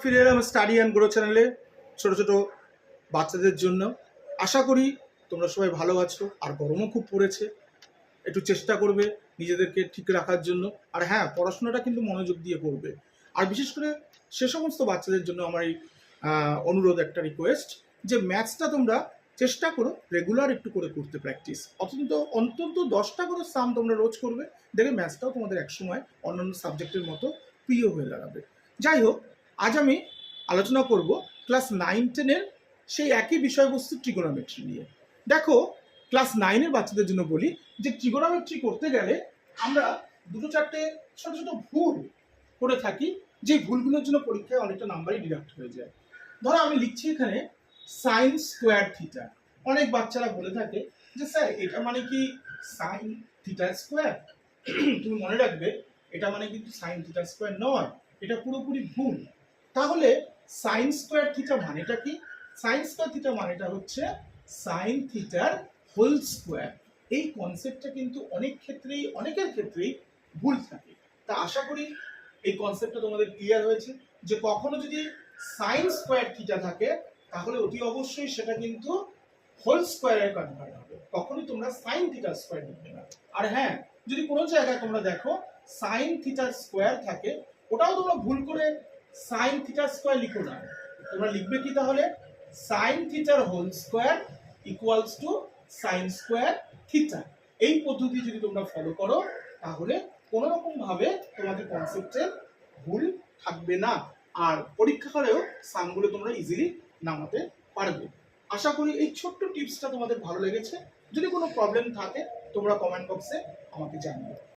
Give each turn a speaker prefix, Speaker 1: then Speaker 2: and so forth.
Speaker 1: ফিরে এলাম study and grow চ্যানেলে ছোট ছোট বাচ্চাদের জন্য। আশা করি তোমরা সবাই ভালো আছো, আর গরমও খুব পড়েছে। একটু চেষ্টা করবে নিজেদেরকে ঠিক রাখার জন্য, আর হ্যাঁ, পড়াশোনাটা কিন্তু মনোযোগ দিয়ে করবে। আর বিশেষ করে সে সমস্ত বাচ্চাদের জন্য আমার এই অনুরোধ, একটা রিকোয়েস্ট, যে ম্যাথসটা তোমরা চেষ্টা করো রেগুলার একটু করে করতে, প্র্যাকটিস। অন্তত 10টা করে সাম তোমরা রোজ করবে, দেখবে ম্যাথসটাও তোমাদের একসময় অন্যান্য সাবজেক্টের মতো প্রিয় হয়ে দাঁড়াবে। যাই হোক, আজ আমি আলোচনা করব ক্লাস 9-10-এর সেই একই বিষয়বস্তু ট্রিগোনোমেট্রি নিয়ে। দেখো, ক্লাস 9-এর বাচ্চাদের জন্য বলি যে ট্রিগোনোমেট্রি করতে গেলে আমরা দুটো চারটে ছোট ছোট ভুল করে থাকি, যে ভুলগুলোর জন্য পরীক্ষায় অনেকটা নাম্বারই ডিডাক্ট হয়ে যায়। ধরো আমি লিখছি এখানে সাইন স্কোয়ার থিটা। অনেক বাচ্চারা বলে থাকে যে স্যার এটা মানে কি সাইন থিটা স্কোয়ার? তুমি মনে রাখবে, এটা মানে কিন্তু সাইন থিটা স্কোয়ার নয়, এটা পুরোপুরি ভুল। তাহলে সাইন স্কোয়ার থিটা মানেটা কি? সাইন স্কোয়ার থিটা মানেটা হচ্ছে সাইন থিটার হোল স্কোয়ার। এই কনসেপ্টটা কিন্তু অনেকের ক্ষেত্রেই ভুল থাকে। তা আশা করি এই কনসেপ্টটা তোমাদের ক্লিয়ার হয়েছে, যে কখনো যদি সাইন স্কোয়ার থিটা থাকে তাহলে অতি অবশ্যই সেটা কিন্তু হোল স্কোয়ারে কনভার্ট হবে, কখনোই তোমরা সাইন থিটা স্কোয়ার লিখবে না। আর হ্যাঁ, যদি কোনো জায়গায় তোমরা দেখো সাইন থিটা স্কোয়ার থাকে, ওটাও তোমরা ভুল করে সাইন থিটা স্কোয়ার লিখো না। তোমরা লিখবে কি তাহলে? সাইন থিটার whole square equals to sine square theta. এই পদ্ধতি যদি তোমরা ফলো করো তাহলে কোনো রকম ভাবে তোমাদের কনসেপ্টে ভুল থাকবে না, আর পরীক্ষাগারেও সামগুলো তোমরা ইজিলি নামাতে পারবে। আশা করি এই ছোট্ট টিপসটা তোমাদের ভালো লেগেছে। যদি কোনো প্রবলেম থাকে তোমরা কমেন্ট বক্সে আমাকে জানিও।